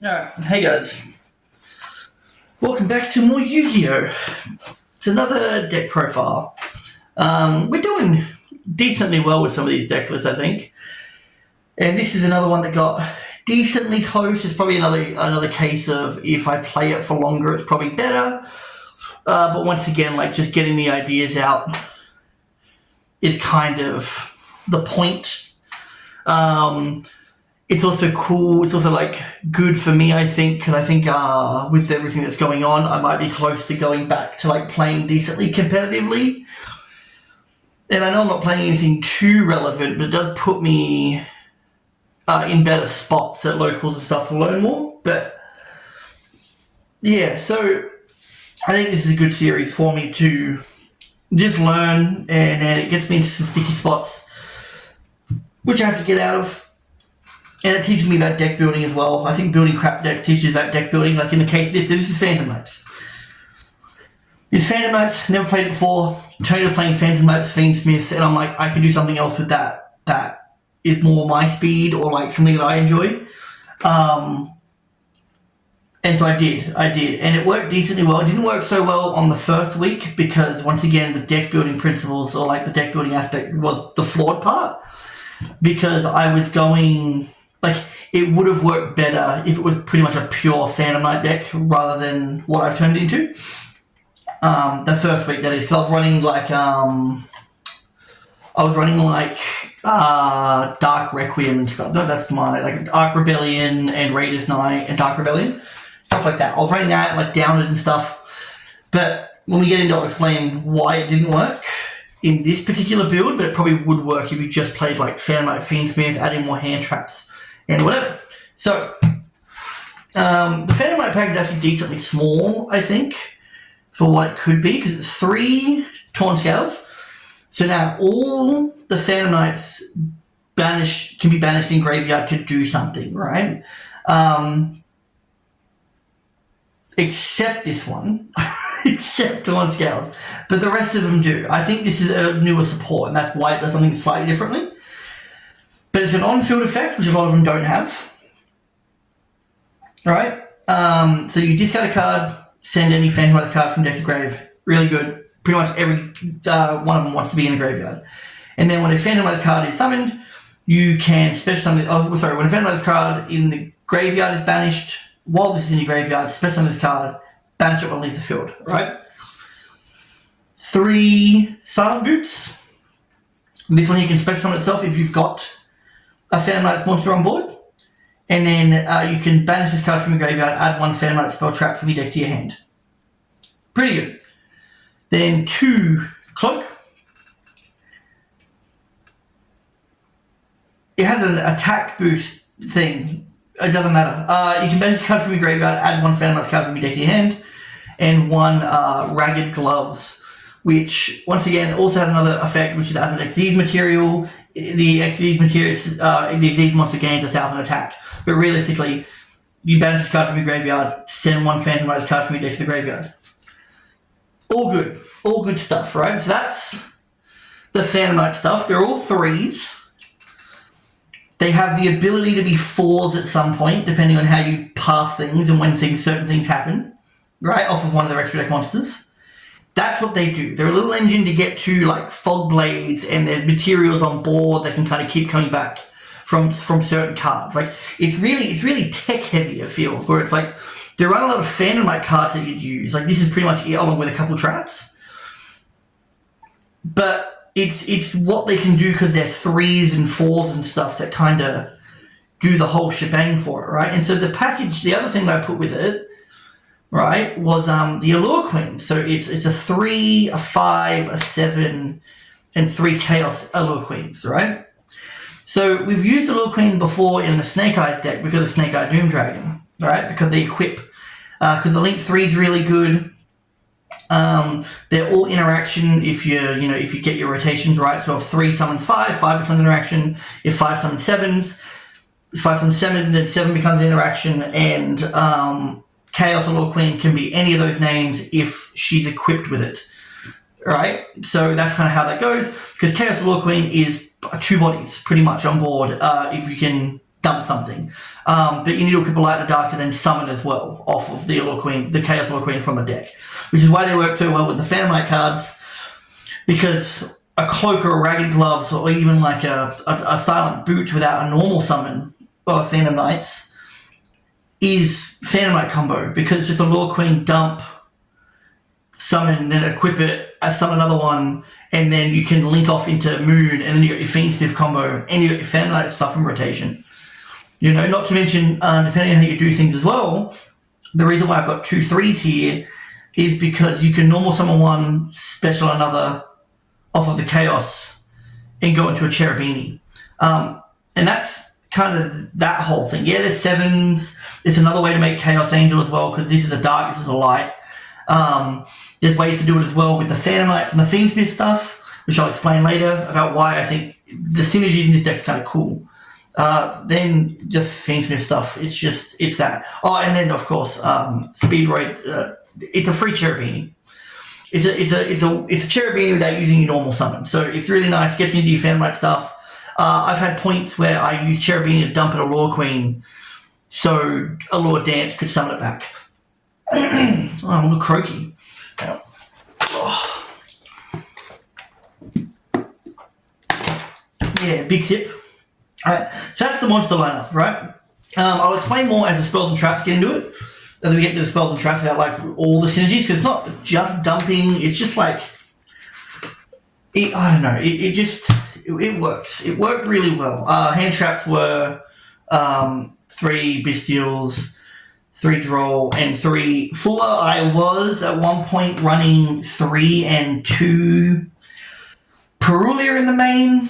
Alright, hey guys. Welcome back to more Yu-Gi-Oh! It's another deck profile. We're doing decently well with some of these deck lists, I think. And this is another one that got decently close. It's probably another case of if I play it for longer, it's probably better. But once again, like just getting the ideas out is kind of the point. It's also cool. It's also like good for me, I think, because I think with everything that's going on, I might be close to going back to like playing decently competitively. And I know I'm not playing anything too relevant, but it does put me in better spots at locals and stuff to learn more. But yeah, so I think this is a good series for me to just learn, and it gets me into some sticky spots, which I have to get out of. And it teaches me about deck building as well. I think building crap decks teaches you about deck building. Like in the case of this is Phantom Knights. This Phantom Knights, never played it before. Tony playing Phantom Knights, Fiendsmith, and I'm like, I can do something else with that. That is more my speed or like something that I enjoy. And so I did. And it worked decently well. It didn't work so well on the first week because once again, the deck building principles or like the deck building aspect was the flawed part. Because I was going... Like, it would have worked better if it was pretty much a pure Phantom Knight deck rather than what I've turned it into. The first week, that is, because I was running Dark Requiem and stuff. No, that's my, like, Arc Rebellion and Raiders Night and Dark Rebellion. Stuff like that. I was running that and, like, downed it and stuff. But when we get into it, I'll explain why it didn't work in this particular build, but it probably would work if you just played, like, Phantom Knight Fiendsmith, adding more hand traps. And whatever. So, the Phantom Knight pack is actually decently small, I think, for what it could be, because it's 3 Torn Scales. So now all the Phantom Knights can be banished in graveyard to do something, right? Except this one. Except Torn Scales. But the rest of them do. I think this is a newer support, and that's why it does something slightly differently. But it's an on-field effect, which a lot of them don't have. Alright? So you discard a card, send any Phantom Knight card from deck to grave. Really good. Pretty much every one of them wants to be in the graveyard. And then when a Phantom Knight card is summoned, you can special summon... when a Phantom Knight card in the graveyard is banished, while this is in your graveyard, special summon this card, banish it when it leaves the field. Right? 3 Silent Boots. This one you can special summon itself if you've got a Phantom Knight's monster on board, and then you can banish this card from your graveyard, add 1 Phantom Knight spell trap from your deck to your hand. Pretty good. Then 2 Cloak. It has an attack boost thing. It doesn't matter. You can banish this card from your graveyard, add 1 Phantom Knight's card from your deck to your hand, and 1 Ragged Gloves, which once again also has another effect, which is as an Xyz material. The Xyz material, the Xyz monster gains 1,000 attack. But realistically, you banish this card from your graveyard, send 1 Phantom Knight's card from your deck to the graveyard. All good. All good stuff, right? So that's the Phantom Knight stuff. They're all 3s. They have the ability to be 4s at some point, depending on how you path things and when certain things happen, right? Off of one of their extra deck monsters. That's what they do. They're a little engine to get to like Fog Blades and their materials on board that can kind of keep coming back from certain cards. Like it's really tech heavy, it feels, where it's like there aren't a lot of Phantom Knight cards that you'd use. Like this is pretty much it, along with a couple traps. But it's what they can do because they're 3s and 4s and stuff that kind of do the whole shebang for it, right? And so the package, the other thing that I put with it, right, was the Allure Queen. So it's a 3, a 5, a 7, and 3 Chaos Allure Queens, right? So we've used Allure Queen before in the Snake Eyes deck because of Snake Eye Doom Dragon, right? Because they equip, because the Link 3 is really good. They're all interaction if you get your rotations right. So if 3 summons 5, 5 becomes interaction. If 5 summons 7s, 5 summons 7, then 7 becomes interaction, and Chaos Allure Queen can be any of those names if she's equipped with it, right? So that's kind of how that goes, because Chaos Allure Queen is 2 bodies pretty much on board if you can dump something. But you need to equip a Light in the Dark and then summon as well off of the Allure Queen, the Chaos Allure Queen from the deck, which is why they work so well with the Phantom Knight cards, because a Cloak or a Ragged Gloves or even like a Silent Boot without a normal summon of Phantom Knights is Phantom Knight combo, because with Allure Queen, dump, summon, then equip it, summon another one, and then you can link off into Moon, and then you got your Fiendsmith combo, and you got your Phantom Knight stuff in rotation. You know, not to mention, depending on how you do things as well, the reason why I've got 2 3s here is because you can normal summon one, special another off of the Chaos, and go into a Cherubini. And that's kind of that whole thing. Yeah, there's 7s. It's another way to make Chaos Angel as well, because this is a dark, this is a light. There's ways to do it as well with the Phantom Knights and the Fiendsmith stuff, which I'll explain later about why I think the synergy in this deck's kind of cool. Then just Fiendsmith stuff, it's that. Oh, and then of course, Speedroid, it's a free Cherubini. It's a Cherubini without using your normal summon. So it's really nice, gets into your Phantom Knight stuff. I've had points where I use Cherubini to dump an Allure Queen, so Allure Dance could summon it back. Oh, I'm a little croaky. Oh. Yeah, big sip. Alright, so that's the monster lineup, right? I'll explain more as the spells and traps get into it. As we get into the spells and traps about like all the synergies, because it's not just dumping, it's just like, I don't know, it works. It worked really well. Hand traps were 3 Bestials, 3 Droll, and 3 Fuller. I was at one point running 3 and 2 Perulia in the main.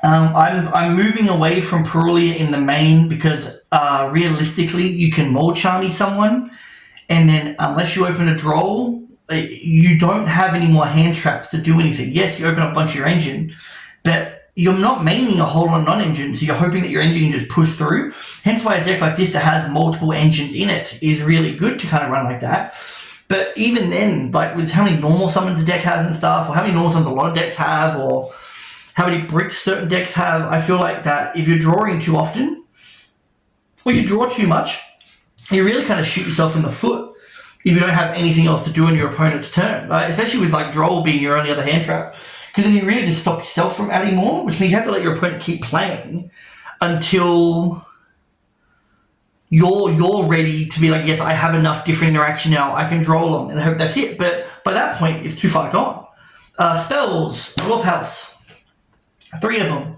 I'm moving away from Perulia in the main because realistically you can Mold Charmy someone, and then unless you open a Droll, you don't have any more hand traps to do anything. Yes, you open up a bunch of your engine, but you're not maining a whole lot of non-engine, so you're hoping that your engine can just push through. Hence why a deck like this that has multiple engines in it is really good to kind of run like that. But even then, like with how many normal summons the deck has and stuff, or how many normal summons a lot of decks have, or how many bricks certain decks have, I feel like that if you're drawing too often, or you draw too much, you really kind of shoot yourself in the foot if you don't have anything else to do on your opponent's turn, right? Especially with like Droll being your only other hand trap. Because then you really just stop yourself from adding more, which means you have to let your opponent keep playing until you're ready to be like, yes, I have enough different interaction now, I can draw along, and I hope that's it. But by that point, it's too far gone. Spells, Allure Palace, 3 of them.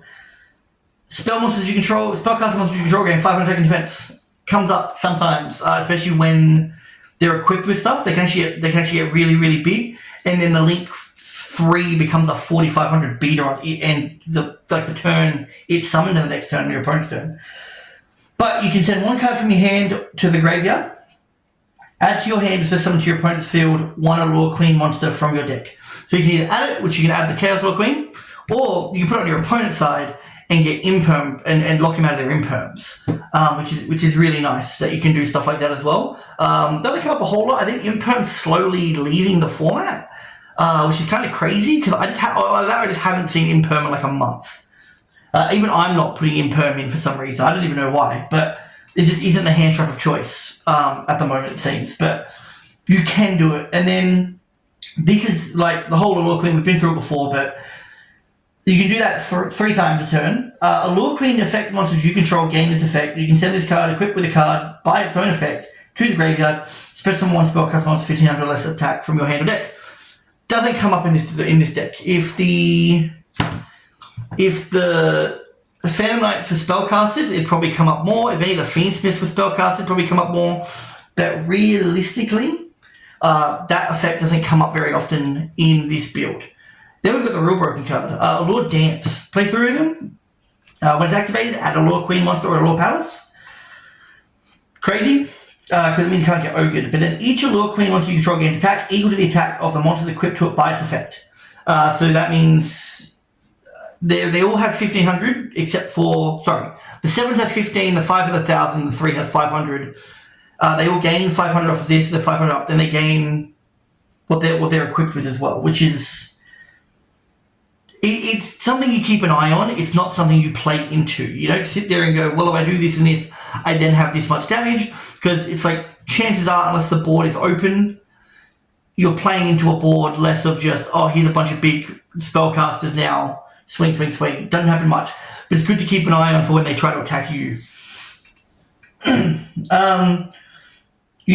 Spell monsters you control, spellcaster monsters you control gain 500 attack and defense. Comes up sometimes, especially when they're equipped with stuff. They can actually get really, really big, and then the link 3 becomes a 4,500 beater on it, and the turn it's summoned to the next turn on your opponent's turn. But you can send 1 card from your hand to the graveyard, add to your hand to summon to your opponent's field 1 Allure Queen monster from your deck. So you can either add it, which you can add the Chaos Allure Queen, or you can put it on your opponent's side and get imperm and lock him out of their imperms, which is really nice that you can do stuff like that as well. Doesn't come up a whole lot. I think imperm's slowly leaving the format. Which is kind of crazy because I just haven't seen imperm in like a month. Even I'm not putting imperm in for some reason. I don't even know why, but it just isn't the hand trap of choice at the moment, it seems. But you can do it, and then this is like the whole Allure Queen. We've been through it before, but you can do that for 3 times a turn. Allure Queen effect monsters you control gain this effect. You can send this card equipped with a card by its own effect to the graveyard. Spread some 1 spellcast monster 1,500 less attack from your hand or deck. Doesn't come up in this deck. If the Phantom Knights were spellcasted, it'd probably come up more. If any of the Fiendsmiths were spellcasted, it'd probably come up more. But realistically, that effect doesn't come up very often in this build. Then we've got the real broken card, Allure Dance. Play 3 of them. When it's activated, add Allure Queen monster or Allure Palace. Crazy. Because it means you can't get ogred. But then each Allure Queen monster you control gains attack equal to the attack of the monsters equipped to it by its effect. So that means they all have 1,500, except for, the 7s have 15, the 5 have 1,000, the 3 has 500. They all gain 500 off of this, the 500 up, then they gain what they're equipped with as well, which is, it's something you keep an eye on. It's not something you play into. You don't sit there and go, well, if I do this and this, I then have this much damage, because it's like, chances are, unless the board is open, you're playing into a board less of just, oh, here's a bunch of big spellcasters now, swing, swing, swing. It doesn't happen much, but it's good to keep an eye on for when they try to attack you. You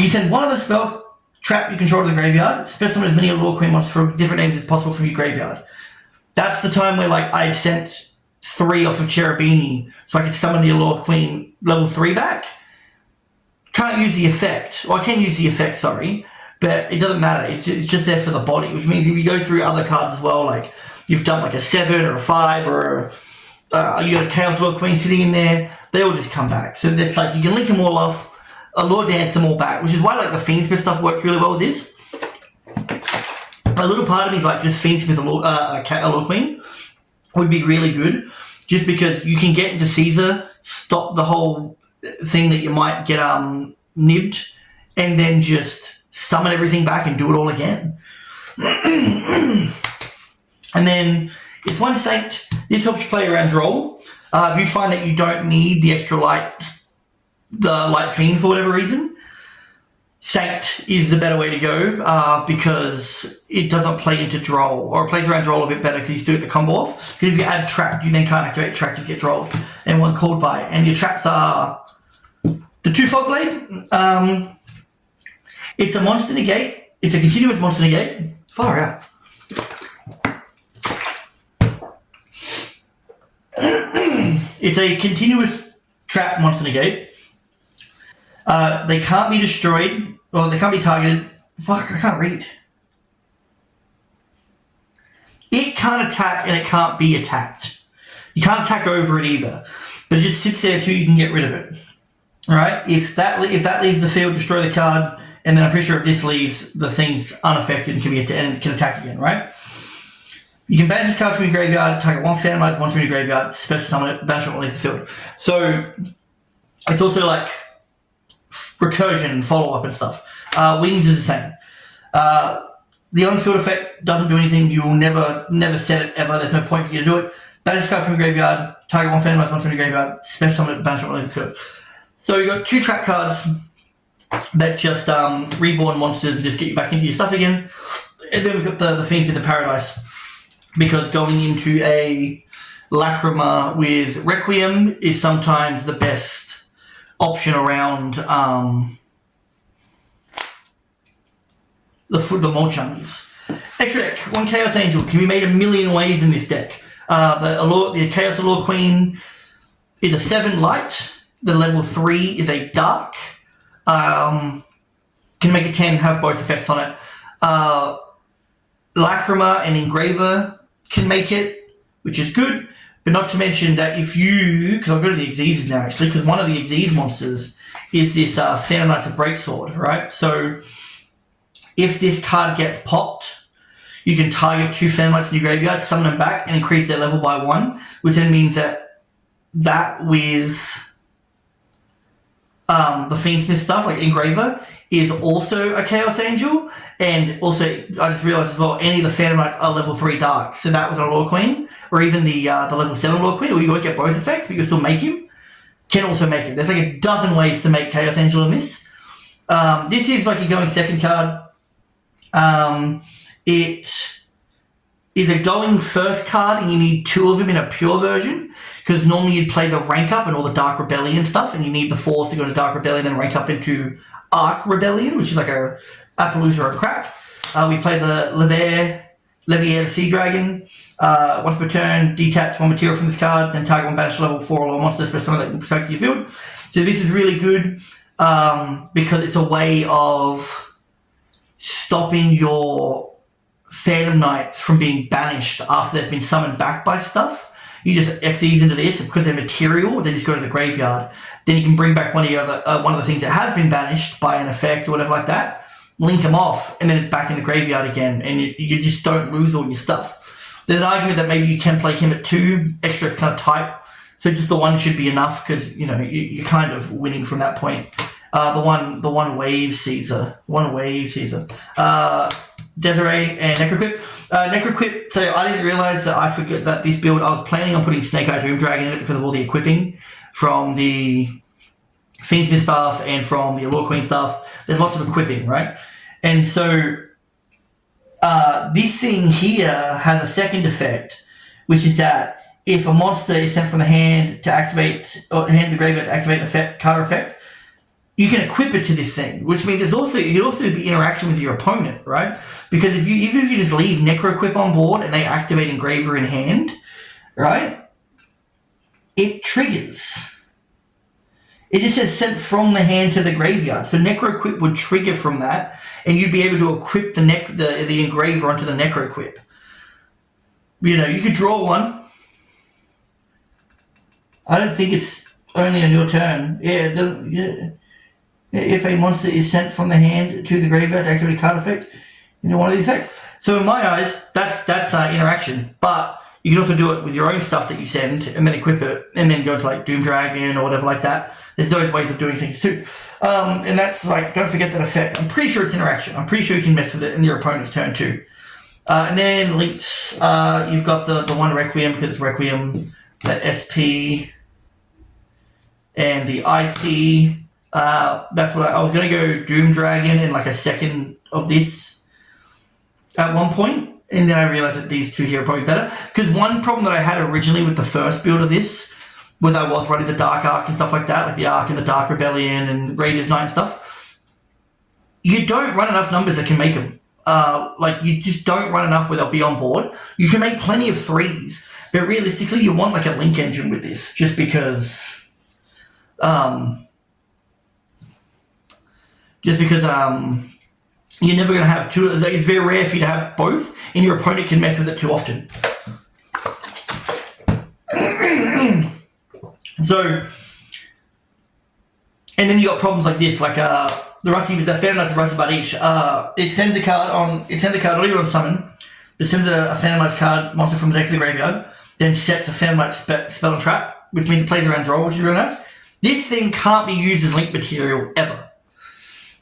can send one of the spell trap you control to the graveyard, special summon as many Allure Queen monsters for different names as possible from your graveyard. That's the time where, like, I'd sent 3 off of Cherubini, so I could summon the Allure Queen level 3 back. Can't use the effect, or I can use the effect, sorry, but it doesn't matter. It's just there for the body, which means if you go through other cards as well, like you've done like a 7 or a 5 or you got a Chaos Allure Queen sitting in there, they all just come back. So that's like, you can link them all off, Allure Dance them all back, which is why like the Fiendsmith stuff works really well with this. A little part of me is like, just Fiendsmith Allure Queen would be really good, just because you can get into Caesar, stop the whole thing that you might get nibbed, and then just summon everything back and do it all again. And then if one Saint, this helps you play around Droll. If you find that you don't need the extra light, the Light Fiend for whatever reason, Saint is the better way to go, because it doesn't play into Droll, or it plays around Droll a bit better because you still get the combo off. Because if you add Trapped, you then can't activate Trapped if you get Drolled, and one called by. And your traps are the 2 Fogblade. It's a monster negate. It's a continuous monster negate. Far out. It's a continuous trap monster negate. They can't be destroyed, or they can't be targeted. Fuck, I can't read. It can't attack, and it can't be attacked. You can't attack over it either, but it just sits there until you can get rid of it. All right. If that leaves the field, destroy the card, and then I'm pretty sure if this leaves, the thing's unaffected and can attack again. Right. You can banish this card from your graveyard, target 1 Phantom Knight, 1 from your graveyard, special summon it, banish it when it leaves the field. So it's also like recursion, follow-up and stuff. Wings is the same. The on-field effect doesn't do anything. You will never set it ever. There's no point for you to do it. Banish this card from your graveyard, target 1 Phantom Knight, 1 from your graveyard, special summon it, banish it when it leaves the field. So you've got 2 trap cards that just reborn monsters and just get you back into your stuff again. And then we've got the Fiendsmith of Paradise, because going into a Lacrima with Requiem is sometimes the best option around the Molchungs. Extra deck, 1 Chaos Angel can be made a million ways in this deck. The Chaos Allure Queen is a 7 light. The level 3 is a dark. Can make a 10, have both effects on it. Lacrima and Engraver can make it, which is good, but not to mention that if you, because I'll go to the Xyzes now actually, because one of the Xyz monsters is this Phantom Knights of Breaksword, right? So if this card gets popped, you can target 2 Phantom Knights in your graveyard, summon them back, and increase their level by 1, which then means that with the Fiendsmith stuff, like Engraver, is also a Chaos Angel, and also, I just realised as well, any of the Phantom Knights are level 3 dark, so that was an Allure Queen, or even the level 7 Allure Queen, or you won't get both effects, but you'll still make him, can also make it. There's like a dozen ways to make Chaos Angel in this. This is like a going second card. It is a going first card, and you need 2 of them in a pure version, because normally you'd play the rank up and all the Dark Rebellion stuff, and you need the 4s to go to Dark Rebellion, then rank up into Arc Rebellion, which is like a Appaloosa or a Crack. We play the Levier the Sea Dragon. Once per turn, detach 1 material from this card, then target 1 banish level 4 or lower monster, special summon that can protect your field. So this is really good, because it's a way of stopping your Phantom Knights from being banished after they've been summoned back by stuff. You just Xyz into this, because they're material, they just go to the graveyard. Then you can bring back one of the things that has been banished by an effect or whatever like that, link them off, and then it's back in the graveyard again, and you just don't lose all your stuff. There's an argument that maybe you can play him at 2, extra is kind of tight, so just the 1 should be enough, because you're kind of winning from that point. The one wave Caesar. Desiree, and Necroquip. Necroquip, so I didn't realize that I forget that this build, I was planning on putting Snake Eye Doom Dragon in it because of all the equipping from the Fiendsmith stuff and from the Allure Queen stuff. There's lots of equipping, right? And so this thing here has a second effect, which is that if a monster is sent from the hand to activate, or hand to the graveyard to activate card effect, you can equip it to this thing, which means it can also be interaction with your opponent, right? Because even if you just leave Necroquip on board and they activate Engraver in hand, right? It triggers. It just says sent from the hand to the graveyard. So Necroquip would trigger from that, and you'd be able to equip the Engraver onto the Necroquip. You could draw one. I don't think it's only on your turn. Yeah, it doesn't. Yeah. If a monster is sent from the hand to the graveyard to activate a card effect, one of these effects. So in my eyes, that's interaction. But you can also do it with your own stuff that you send and then equip it and then go to like Doom Dragon or whatever like that. There's those ways of doing things too. And that's like, don't forget that effect. I'm pretty sure it's interaction. I'm pretty sure you can mess with it in your opponent's turn too. And then links, you've got the one Requiem because it's Requiem, the SP, and the IT. That's what I was going to go Doom Dragon in like a second of this at one point, and then I realized that these two here are probably better. Because one problem that I had originally with the first build of this was I was running the Dark Arc and stuff like that, like the Arc and the Dark Rebellion and Raiders Night and stuff. You don't run enough numbers that can make them. You just don't run enough where they'll be on board. You can make plenty of 3s, but realistically you want like a link engine with this, just because you're never going to have two. It's very rare for you to have both, and your opponent can mess with it too often. So, and then you got problems like this, like the Phantom Knight's Rusty Bardiche. It sends a card not even on summon, but sends a Phantom Knight's card monster from the deck to the graveyard, then sets a Phantom Knight spell and trap, which means it plays around draw, which is really nice. This thing can't be used as link material ever.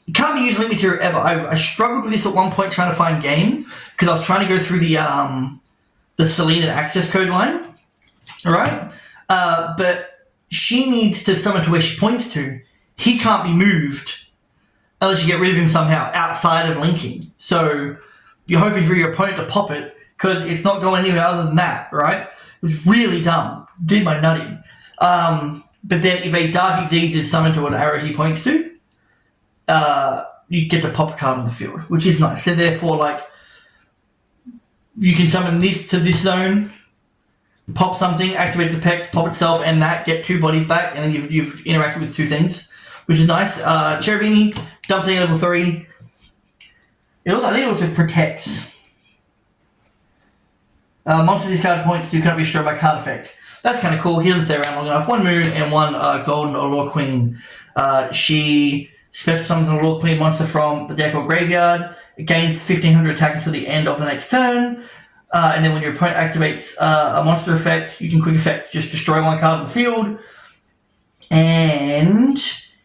It can't be used as link material ever. I struggled with this at one point trying to find game because I was trying to go through the Selena access code line, alright? But she needs to summon to where she points to. He can't be moved unless you get rid of him somehow outside of linking. So you're hoping for your opponent to pop it because it's not going anywhere other than that, right? It was really dumb. Did my nutting. But then if a Dark Xyz is summoned to an arrow he points to, you get to pop a card on the field, which is nice. So therefore, like, you can summon this to this zone, pop something, activate its effect, pop itself, and that, get 2 bodies back, and then you've interacted with 2 things, which is nice. Cherubini, dump thing level 3. I think it also protects. Monsters this card points to cannot be destroyed by card effect. That's kind of cool. He doesn't stay around long enough. 1 moon and 1 golden Allure Queen. She special summons an Allure Queen monster from the deck or graveyard. It gains 1500 attack until the end of the next turn. And then when your opponent activates a monster effect, you can quick effect just destroy 1 card on the field. And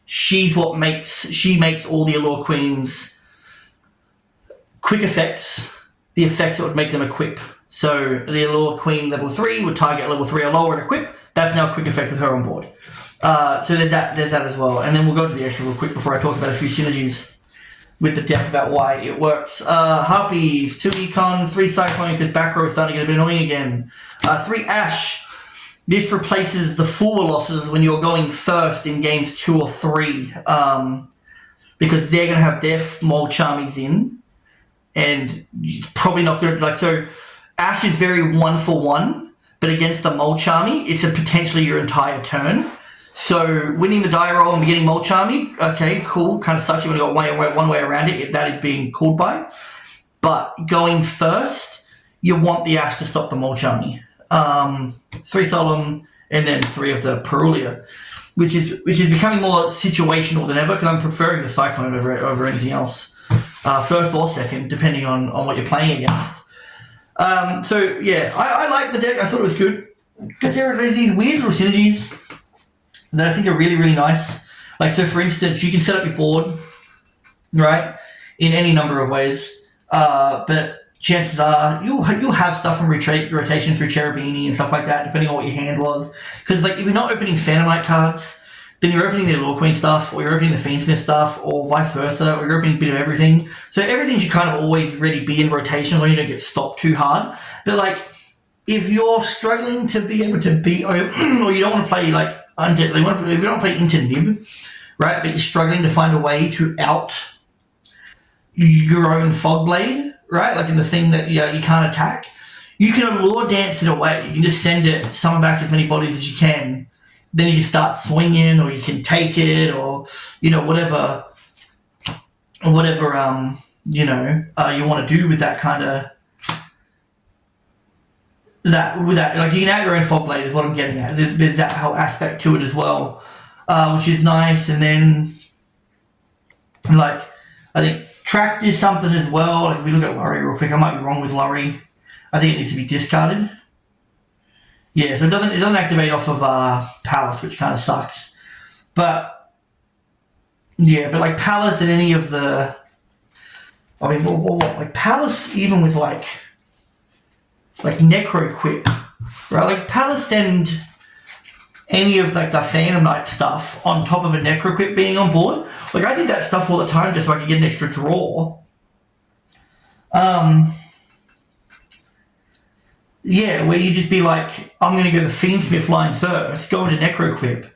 she makes all the Allure Queen's quick effects, the effects that would make them equip. So the Allure Queen level 3 would target level 3 or lower and equip. That's now a quick effect with her on board. So there's that as well. And then we'll go to the extra real quick before I talk about a few synergies with the deck about why it works. Harpies, 2 Econs, 3 Cyclone because back row is starting to get a bit annoying again. 3 Ash. This replaces the 4 losses when you're going first in games 2 or 3. Because they're going to have their Mold Charmies in. And it's probably not going to... So Ash is very 1-for-1. But against the Mold Charmy, it's potentially your entire turn. So winning the die roll and getting Mold Charmy, okay, cool. Kind of sucks you when you got one way around it, that is being called by. But going first, you want the Ash to stop the Mold Charmy. 3 Solemn and then 3 of the Perulia, which is becoming more situational than ever because I'm preferring the Cyclone over anything else. First or second, depending on what you're playing against. So yeah, I like the deck. I thought it was good because there's these weird little synergies that I think are really, really nice. Like, so for instance, you can set up your board, right, in any number of ways. but chances are you'll have stuff from rotation through Cherubini and stuff like that, depending on what your hand was. Because like if you're not opening Phantom Knight cards, then you're opening the Allure Queen stuff, or you're opening the Fiendsmith stuff, or vice versa, or you're opening a bit of everything. So everything should kind of always really be in rotation, so you don't get stopped too hard. But like, if you're struggling to be able to beat, or you don't want to play like Undeadly, if you don't play into Nib, right, but you're struggling to find a way to out your own Fogblade, right, like in the thing that you can't attack, you can Allure Dance it away. You can just send it, summon back as many bodies as you can. Then you can start swinging, or you can take it, or whatever you want to do with that kind of with that. Like you can out your own Fogblade is what I'm getting at. There's that whole aspect to it as well, which is nice. And then like I think Tract is something as well. Like if we look at Lurry real quick, I might be wrong with Lurry. I think it needs to be discarded. Yeah, so it doesn't activate off of Palace, which kind of sucks. But yeah, but like Palace and any of the, I mean, what like Palace even with like Necro Quip, right? Like Palace and any of like the Phantom Knight stuff on top of a Necro Quip being on board. Like I did that stuff all the time just so I could get an extra draw. Yeah, where you just be like, I'm going to go the Fiendsmith line first, go into Necro Quip,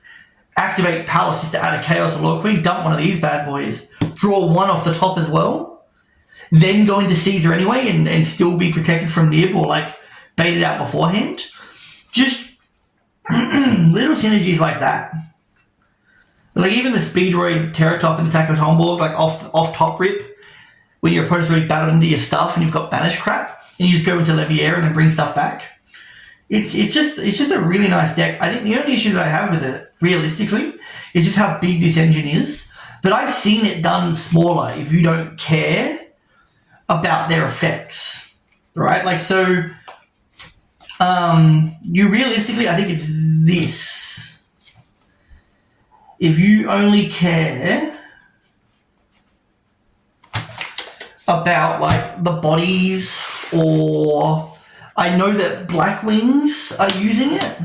activate Palace just to add a Chaos Allure Queen, dump one of these bad boys, draw one off the top as well, then go into Caesar anyway and still be protected from Nib or like bait it out beforehand. Just little synergies like that. Like even the Speedroid Terratop and Attack of Tomborg, like off top rip, when your opponent's already battled into your stuff and you've got banish crap, and you just go into Levier and then bring stuff back. It's just a really nice deck. I think the only issue that I have with it, realistically, is just how big this engine is. But I've seen it done smaller if you don't care about their effects, right? Like so, you realistically, I think it's this. If you only care about like the bodies, or I know that Black Wings are using it.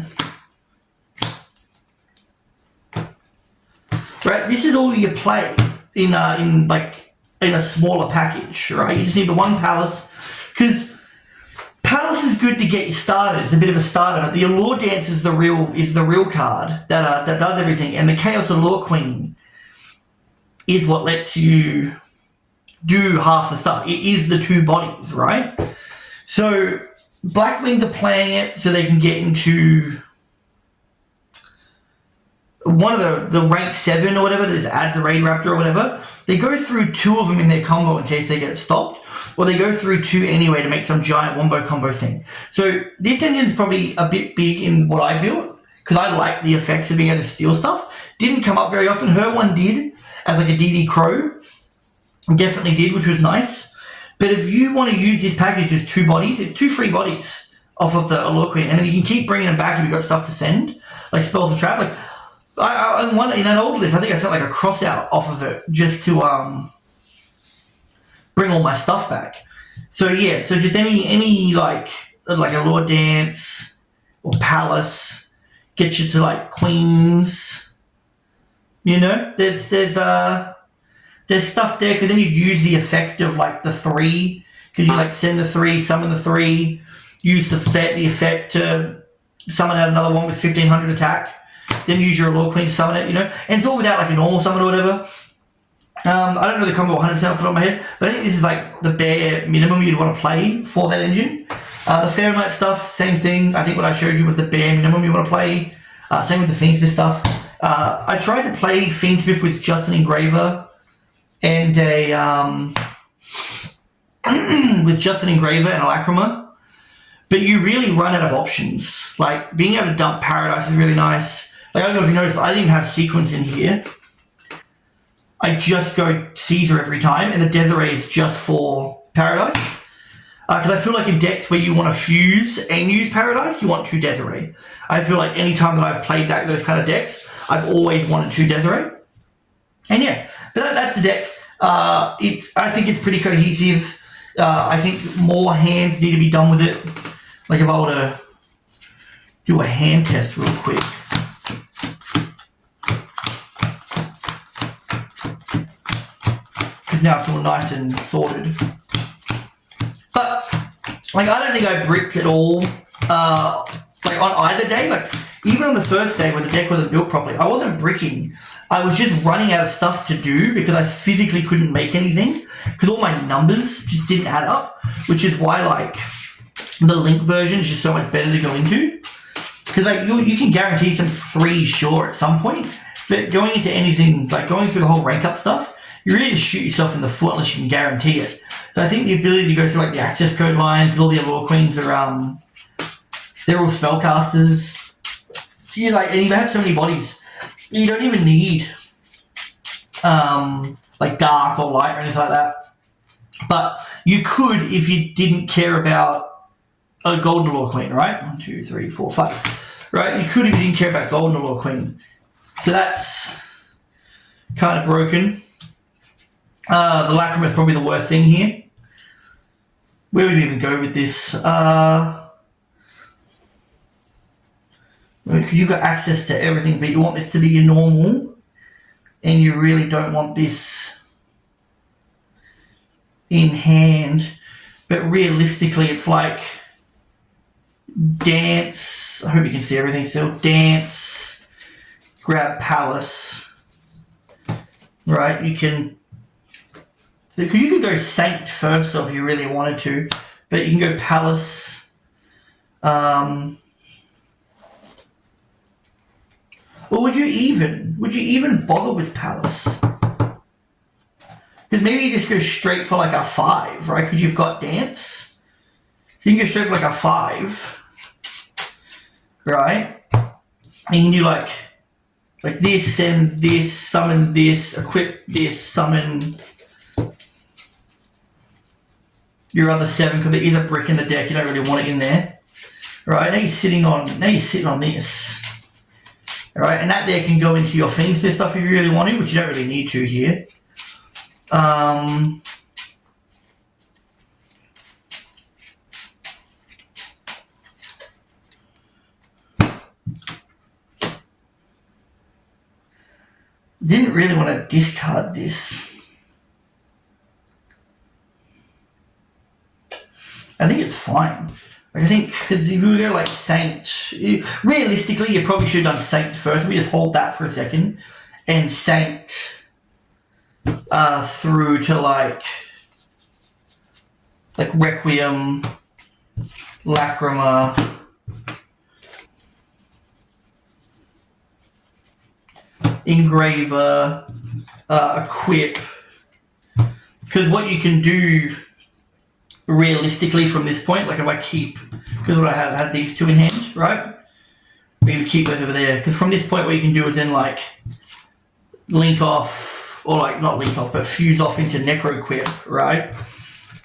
Right, this is all you play in a smaller package, right? You just need the one Palace, because Palace is good to get you started. It's a bit of a starter. The Allure Dance is the real card that does everything, and the Chaos Allure Queen is what lets you do half the stuff. It is the two bodies, right? So Black Wings are playing it so they can get into one of the rank 7 or whatever that just adds a Raid Raptor or whatever. They go through 2 of them in their combo in case they get stopped, or they go through 2 anyway to make some giant wombo combo thing. So this engine's probably a bit big in what I built, because I like the effects of being able to steal stuff. Didn't come up very often. Her one did, as like a DD Crow. Definitely did, which was nice. But if you want to use this package with 2 bodies, it's 2 free bodies off of the Allure Queen, and then you can keep bringing them back if you've got stuff to send, like spells and trap. Like in an old list, I think I sent like a cross out off of it just to bring all my stuff back. So yeah, so just any like Allure Dance or Palace get you to like Queens. There's stuff there, because then you'd use the effect of like the 3, because you like send the 3, summon the 3, use the effect to summon out another one with 1500 attack, then use your Allure Queen to summon it, and it's all without like a normal summon or whatever. I don't know the combo 100% off the top of my head, but I think this is like the bare minimum you'd want to play for that engine. The Phantom Knight stuff, same thing. I think what I showed you was the bare minimum you want to play. Same with the Fiendsmith stuff. I tried to play Fiendsmith with just an Engraver and with just an Engraver and a Lacrima, but you really run out of options. Like being able to dump Paradise is really nice. Like I don't know if you noticed, I didn't even have Sequence in here. I just go Caesar every time, and the Desiree is just for Paradise. Because I feel like in decks where you want to fuse and use Paradise, you want 2 Desiree. I feel like any time that I've played those kind of decks, I've always wanted 2 Desiree. And yeah, but that's the deck. I think it's pretty cohesive. I think more hands need to be done with it. Like if I were to do a hand test real quick. Because now I feel nice and sorted. But, like, I don't think I bricked at all, like, on either day. Like, even on the first day when the deck wasn't built properly, I wasn't bricking. I was just running out of stuff to do because I physically couldn't make anything because all my numbers just didn't add up, which is why, like, the link version is just so much better to go into. Because, like, you can guarantee some 3s sure at some point, but going into anything, like, going through the whole rank up stuff, you really just shoot yourself in the foot unless you can guarantee it. So I think the ability to go through, like, the access code line, because all the Allure Queens are, they're all spellcasters. So you like, and you have so many bodies. You don't even need, like, dark or light or anything like that. But you could if you didn't care about a golden Allure Queen, right? 1, 2, 3, 4, 5. Right? You could if you didn't care about golden Allure Queen. So that's kind of broken. The Lacrima is probably the worst thing here. Where would we even go with this? You've got access to everything, but you want this to be your normal, and you really don't want this in hand. But realistically, it's like dance. I hope you can see everything still. Dance, grab Palace. Right? You could go Saint first off if you really wanted to, but you can go Palace. Or would you even bother with Palace? Because maybe you just go straight for like a 5, right? Because you've got Dance. So you can go straight for like a 5, right? And you can do like this, send this, summon this, equip this, summon your other 7 because there is a brick in the deck. You don't really want it in there, right? Now you're sitting on this. All right, and that there can go into your Fiendsmith stuff if you really want to, which you don't really need to here. Didn't really want to discard this. I think it's fine. I think, because if we go like Saint, realistically, you probably should have done Saint first. We just hold that for a second, and Saint through to like Requiem, Lacrima, Engraver, Equip. Because what you can do realistically from this point, like if I keep, because what I had these 2 in hand, right? We can keep it over there. Because from this point, what you can do is then like link off, or like not link off, but fuse off into Necro Quip, right?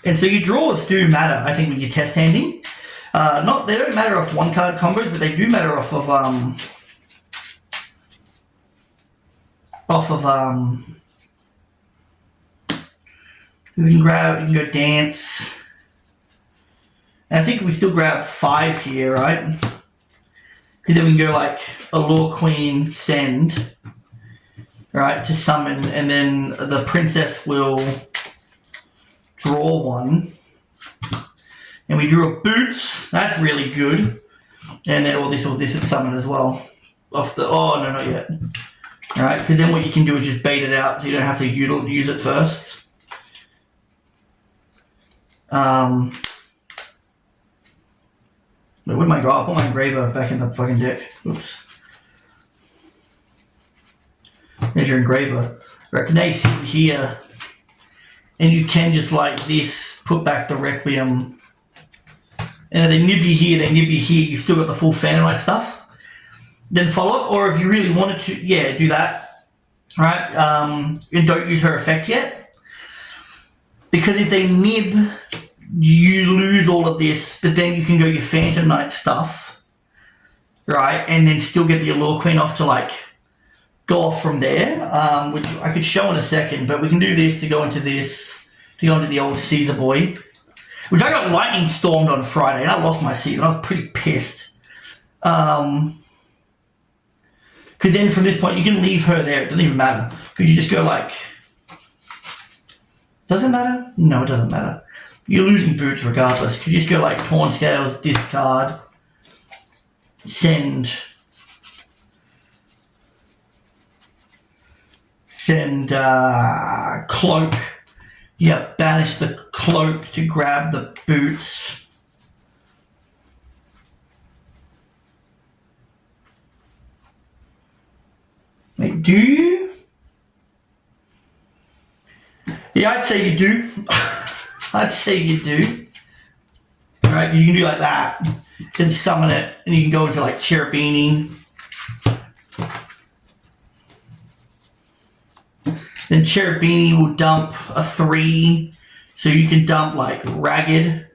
And so your draws do matter, I think, when you're test handing. They don't matter off 1-card combos, but they do matter off of you can go Dance. And I think we still grab 5 here, right? Because then we can go like Allure Queen, send, right, to summon, and then the Princess will draw 1. And we drew a Boots. That's really good. And then all this would summon as well. Oh, no, not yet. Alright, because then what you can do is just bait it out so you don't have to use it first. Wait, where'd my draw? I'll put my Engraver back in the fucking deck. Oops. There's your Engraver. Right, now you sit here, and you can just like this, put back the Requiem, and they nib you here, you've still got the full Phantomite stuff. Then follow up, or if you really wanted to, yeah, do that. Right? And don't use her effect yet. Because if they nib, you lose all of this, but then you can go your Phantom Knight stuff, right, and then still get the Allure Queen off to like go off from there, which I could show in a second, but we can do this to go into the old Caesar boy. which I got lightning stormed on Friday, and I lost my season. I was pretty pissed. Because then from this point, you can leave her there. It doesn't even matter. Because you just go like... Does it matter? No, it doesn't matter. You're losing boots regardless. Because you just go like Torn Scales, discard, send cloak. Yeah, banish the cloak to grab the boots. Wait, do you? Yeah, I'd say you do. I'd say you do. Alright, you can do like that. Then summon it, and you can go into like Cherubini. Then Cherubini will dump a 3, so you can dump like Ragged.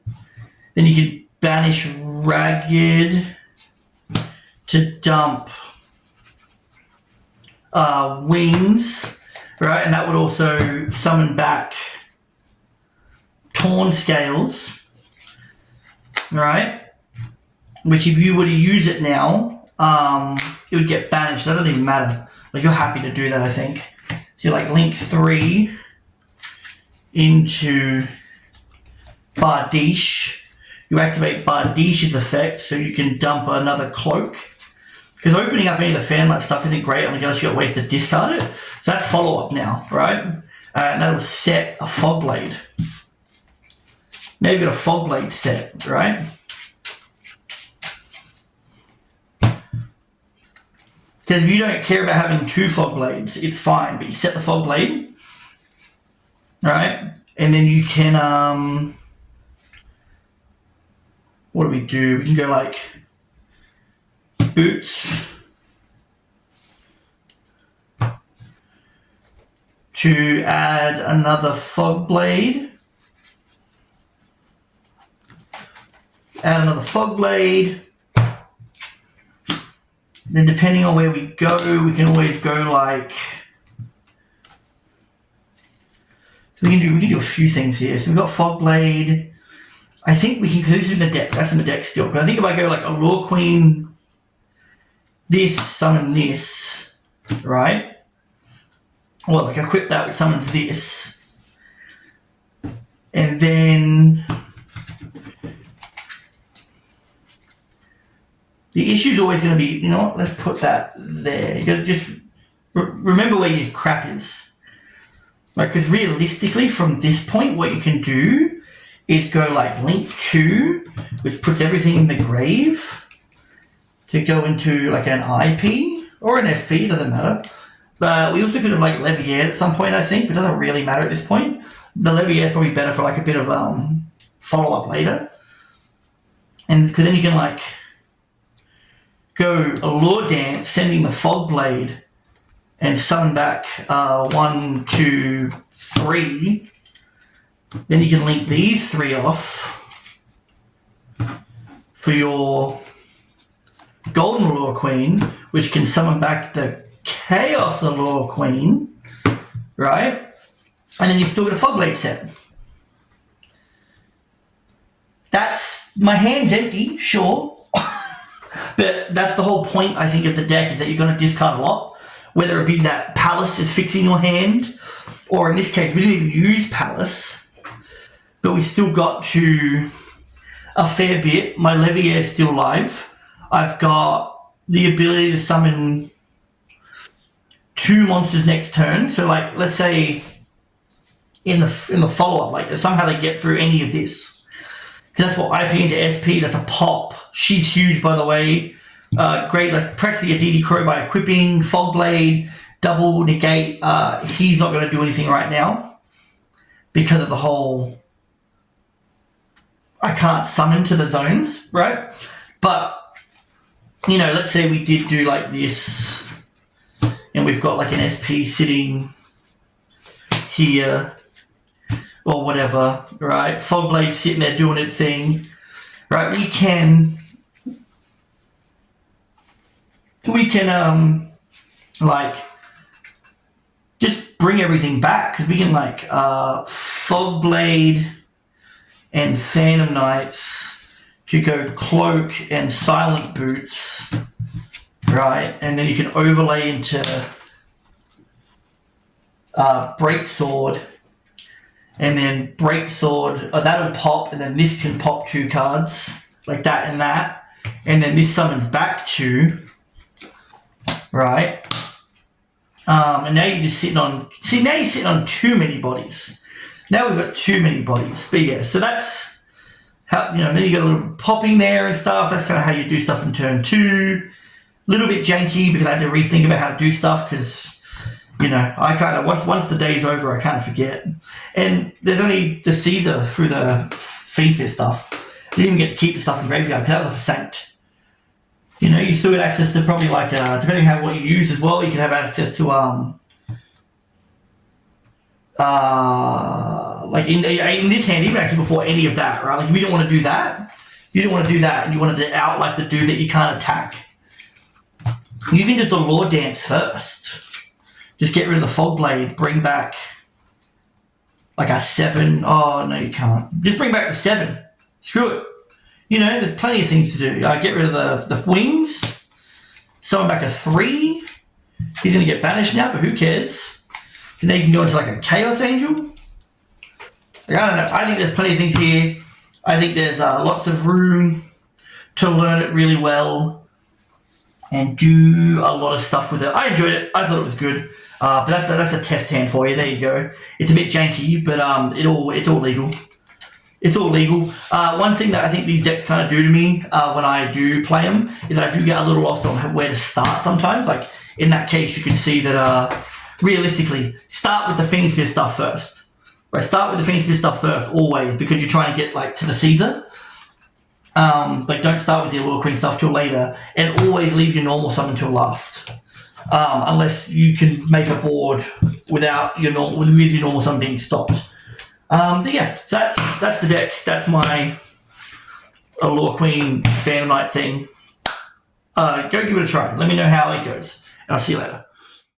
Then you can banish Ragged to dump Wings, right? And that would also summon back Torn Scales, right? Which if you were to use it now, it would get banished. That doesn't even matter. Like, you're happy to do that, I think. So you like link 3 into Bardiche. You activate Bardishe's effect, so you can dump another cloak. Because opening up any of the Fanlight stuff isn't great unless you've got ways to discard it. So that's follow-up now, right? And that'll set a Fogblade. Now you've got a Fogblade set, right? Because if you don't care about having 2 Fogblades, it's fine. But you set the Fogblade, right? And then you can, what do? We can go like Boots to add another Fogblade. Add another Fogblade. Then depending on where we go, we can always go like... So we can do a few things here. So we've got Fogblade. I think we can, because this is in the deck. That's in the deck still. Because I think if I go like Allure Queen, this, summon this, right? Well, like equip that, which summons this. And then... The issue is always going to be, you know what, let's put that there. You got to just remember where your crap is. Right, because realistically, from this point, what you can do is go like link 2, which puts everything in the grave, to go into like an IP or an SP, doesn't matter. We also could have like Levier at some point, I think, but it doesn't really matter at this point. The Levier is probably better for like a bit of follow-up later. And because then you can like... go Allure Dance, sending the Fogblade, and summon back 1, 2, 3. Then you can link these 3 off for your Golden Allure Queen, which can summon back the Chaos Allure Queen, right? And then you've still got a Fogblade set. That's... my hand's empty, sure. But that's the whole point, I think, of the deck, is that you're going to discard a lot. Whether it be that Palace is fixing your hand, or in this case, we didn't even use Palace, but we still got to a fair bit. My Levier is still live. I've got the ability to summon 2 monsters next turn. So, like, let's say in the follow-up, like, somehow they get through any of this. Because that's what IP into SP, that's a pop. She's huge, by the way. Great, like practically a DD Crow by equipping. Fogblade, double negate. He's not going to do anything right now because of the whole... I can't summon to the zones, right? But, you know, let's say we did do like this, and we've got like an SP sitting here, or whatever, right? Fogblade sitting there doing its thing, right? We can like just bring everything back, because we can like Fogblade and Phantom Knights to go Cloak and Silent Boots, right? And then you can overlay into Breaksword, and then Breaksword, that'll pop, and then this can pop 2 cards, like that and that, and then this summons back 2, right? And now you're just sitting on, now you're sitting on too many bodies. Now we've got too many bodies. But yeah, so that's how, then you got a little popping there and stuff. That's kind of how you do stuff in turn 2. A little bit janky because I had to rethink about how to do stuff because, I kind of, once the day's over, I kind of forget. And there's only the Caesar through the Fiendsmith stuff. You didn't even get to keep the stuff in graveyard because that was a Saint. You still get access to probably depending on what you use as well, you can have access to like in this hand, even actually before any of that, right? Like if you didn't want to do that, and you wanted to out like the dude that you can't attack, you can just Allure Dance first. Just get rid of the Fog Blade, bring back like a 7. Oh no, you can't. Just bring back the 7. Screw it. There's plenty of things to do. Get rid of the wings. Summon back a 3. He's going to get banished now, but who cares? Because then you can go into like a Chaos Angel. Like, I don't know. I think there's plenty of things here. I think there's lots of room to learn it really well and do a lot of stuff with it. I enjoyed it. I thought it was good. But that's a test hand for you. There you go. It's a bit janky, but it's all legal. It's all legal. One thing that I think these decks kind of do to me when I do play them is that I do get a little lost on where to start sometimes. Like, in that case, you can see that, realistically, start with the Fiendsmith stuff first. Right, start with the Fiendsmith stuff first, always, because you're trying to get, to the Caesar. Don't start with the Allure Queen stuff till later, and always leave your normal summon till last. Unless you can make a board without with your normal summon being stopped. But yeah, so that's the deck. That's my Allure Queen Phantom Knight thing. Go give it a try. Let me know how it goes. And I'll see you later.